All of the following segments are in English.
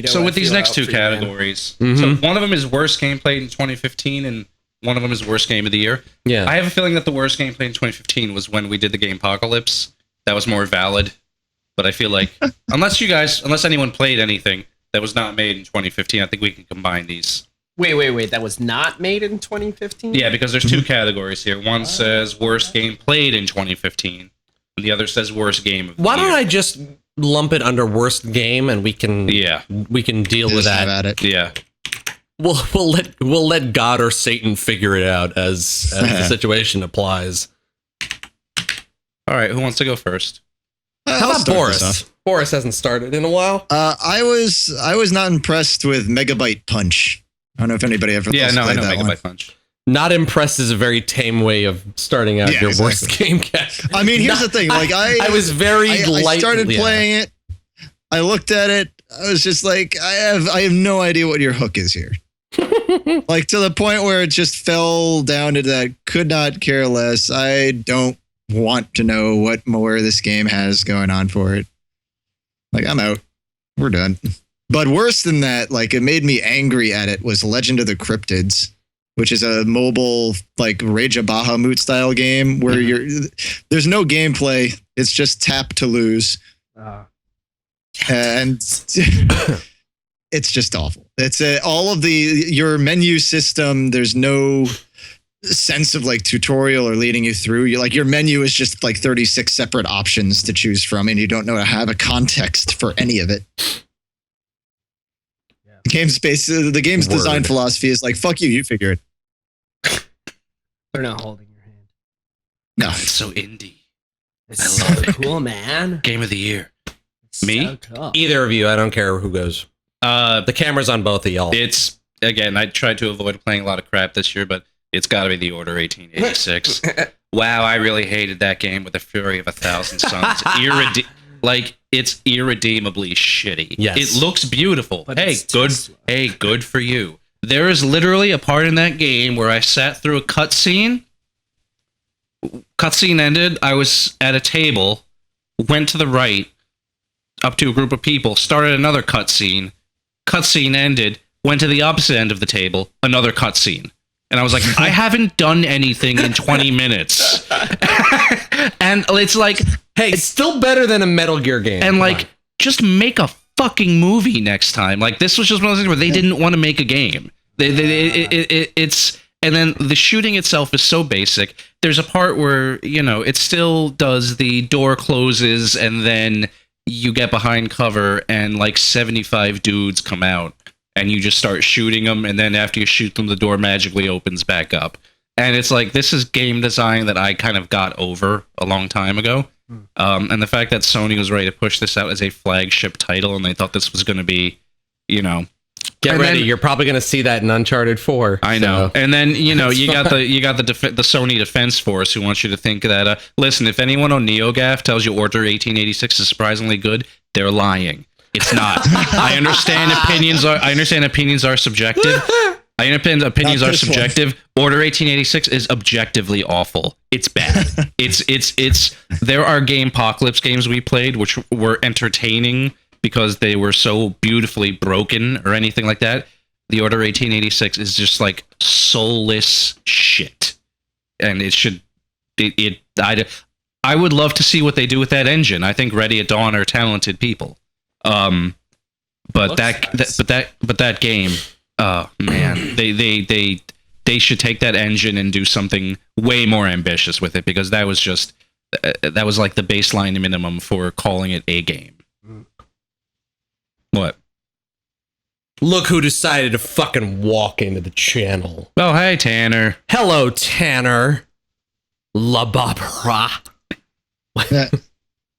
So with these next two categories, so one of them is worst game played in 2015, and one of them is worst game of the year. Yeah. I have a feeling that the worst game played in 2015 was when we did the game Apocalypse. That was more valid. But I feel like, unless anyone played anything that was not made in 2015, I think we can combine these. Wait. That was not made in 2015? Yeah, because there's two categories here. One says worst game played in 2015, and the other says worst game of the Why year. don't I just lump it under worst game, and we can deal with that. At it. Yeah. We'll let God or Satan figure it out as the situation applies. All right, who wants to go first? How about Boris? Boris hasn't started in a while. I was not impressed with Megabyte Punch. I don't know if anybody ever. Yeah, no, I know that Megabyte one. Punch. Not impressed is a very tame way of starting out your exactly. worst game category. I mean, here's the thing. Like I was very I started playing it. I looked at it. I was just like, I have no idea what your hook is here. Like to the point where it just fell down to that. Could not care less. I don't want to know what more this game has going on for it. Like I'm out. We're done. But worse than that, like it made me angry at it, was Legend of the Cryptids, which is a mobile like Rage of Bahamut style game where there's no gameplay. It's just tap to lose. And it's just awful. It's all of your menu system. There's no sense of like tutorial or leading you through. Your menu is just like 36 separate options to choose from, and you don't know how to have a context for any of it. The game's design philosophy is like, fuck you, you figure it. They're not holding your hand. No, it's so indie. It's so cool, man. Game of the year. It's Me? so cool. Either of you, I don't care who goes. The camera's on both of y'all. It's, again, I tried to avoid playing a lot of crap this year, but it's got to be The Order 1886. Wow, I really hated that game with the fury of 1,000 suns. It's irredeemably shitty. Yes. It looks beautiful. But Hey, it's good. Tesla. Hey, good for you. There is literally a part in that game where I sat through a cutscene. Cutscene ended. I was at a table, went to the right, up to a group of people, started another cutscene. Cutscene ended, went to the opposite end of the table, another cutscene. And I was like, I haven't done anything in 20 minutes. And it's like, hey, it's still better than a Metal Gear game. and like, just make a fucking movie next time. Like, this was just one of those things where they didn't want to make a game. It's, and then the shooting itself is so basic. There's a part where, it still does the door closes and then you get behind cover and like 75 dudes come out and you just start shooting them. And then after you shoot them, the door magically opens back up. And it's like, this is game design that I kind of got over a long time ago. And the fact that Sony was ready to push this out as a flagship title and they thought this was going to be, get ready. You're probably going to see that in Uncharted 4. I know. And then, you got the Sony Defense Force who wants you to think that, listen, if anyone on NeoGAF tells you Order 1886 is surprisingly good, they're lying. It's not. I understand opinions are subjective. I understand opinions are subjective. Order 1886 is objectively awful. It's bad. It's there are game Apocalypse games we played which were entertaining because they were so beautifully broken or anything like that. The Order 1886 is just like soulless shit. And I would love to see what they do with that engine. I think Ready at Dawn are talented people. But that game, oh man, they should take that engine and do something way more ambitious with it, because that was like the baseline minimum for calling it a game. What? Look who decided to fucking walk into the channel. Oh, hey, Tanner. Hello, Tanner. La Barbara. Good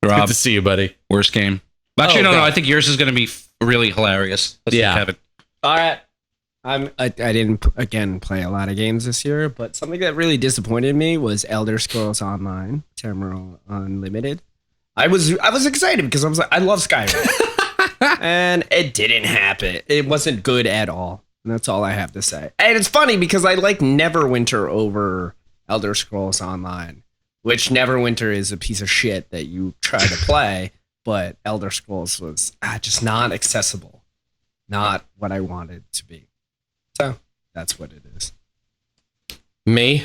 Rob, to see you, buddy. worst game. Actually, no, I think yours is going to be really hilarious. Let's have it. All right. I didn't, again, play a lot of games this year, but something that really disappointed me was Elder Scrolls Online, Tamriel Unlimited. I was excited because I was like, I love Skyrim. And it didn't happen. It wasn't good at all. And that's all I have to say. And it's funny because I like Neverwinter over Elder Scrolls Online, which Neverwinter is a piece of shit that you try to play. but Elder Scrolls was just not accessible, not what I wanted to be. So that's what it is. Me?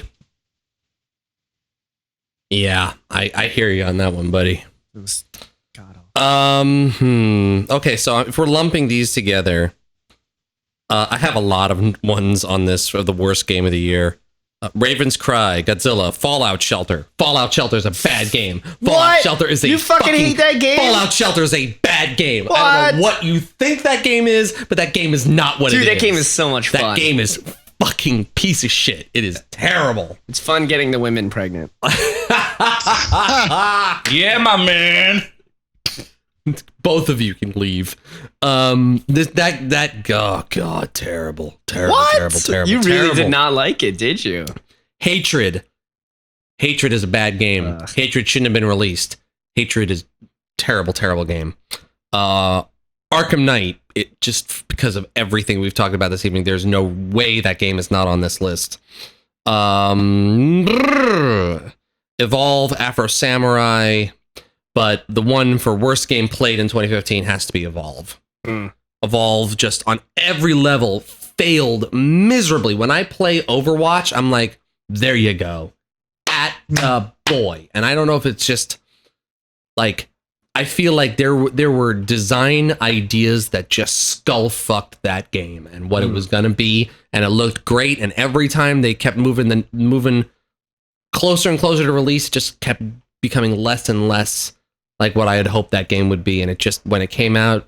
Yeah, I hear you on that one, buddy. It was god awful. Okay, so if we're lumping these together, I have a lot of ones on this for the worst game of the year. Raven's Cry, Godzilla, Fallout Shelter. Fallout Shelter is a bad game. Fallout Shelter is a You fucking hate that game? Fallout Shelter is a bad game. What? I don't know what you think that game is, but that game is not what it is. Dude, that game is so much fun. That game is fucking piece of shit. It is terrible. It's fun getting the women pregnant. Yeah, my man. Both of you can leave. Oh god, terrible. You really did not like it, did you? Hatred is a bad game. Hatred shouldn't have been released. Hatred is terrible game. Arkham Knight, it just because of everything we've talked about this evening, there's no way that game is not on this list. Evolve, Afro Samurai, but the one for worst game played in 2015 has to be Evolve. Evolve just on every level failed miserably. When I play Overwatch, I'm like, there you go. At the boy. And I don't know if it's just like, I feel like there were design ideas that just skull fucked that game and what it was going to be. And it looked great. And every time they kept moving closer and closer to release, it just kept becoming less and less like what I had hoped that game would be. And it just, when it came out,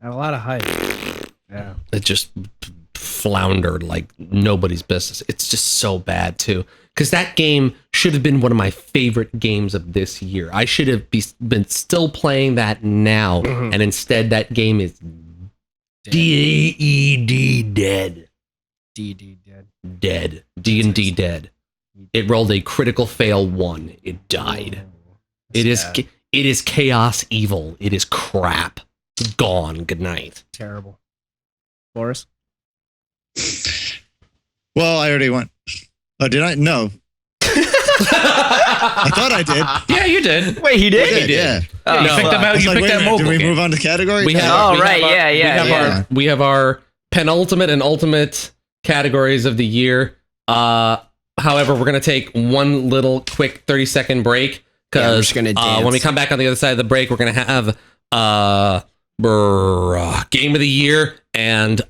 Had a lot of hype. Yeah. it just floundered like nobody's business. It's just so bad too. Because that game should have been one of my favorite games of this year. I should have been still playing that now. And instead that game is D-E-D dead. DD dead. Dead. D&D dead. It rolled a critical fail 1. It died. It is chaos evil. It is crap. Gone. Good night. Terrible. Boris? Well, I already went. Oh, did I? No. I thought I did. Yeah, you did. Wait, he did? I did, yeah. Oh, You picked fuck. them out. I was You like, picked wait a that minute, mobile did we game. move on to category? We have, Oh, we right, have our- yeah. we have our penultimate and ultimate categories of the year. However, we're going to take one little quick 30-second break Yeah, we're because just gonna dance. when we come back on the other side of the break, we're going to have game of the year and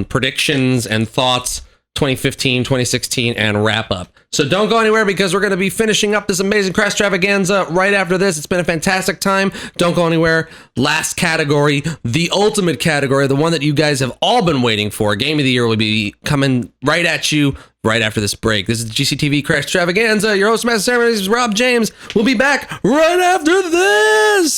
predictions and thoughts 2015, 2016, and wrap up. So don't go anywhere because we're going to be finishing up this amazing Crashstravaganza right after this. It's been a fantastic time. Don't go anywhere. Last category, the ultimate category, the one that you guys have all been waiting for. Game of the year will be coming right at you right after this break. This is the GCTV Crashstravaganza. Your host, Master Ceremonies, Rob James. We'll be back right after this.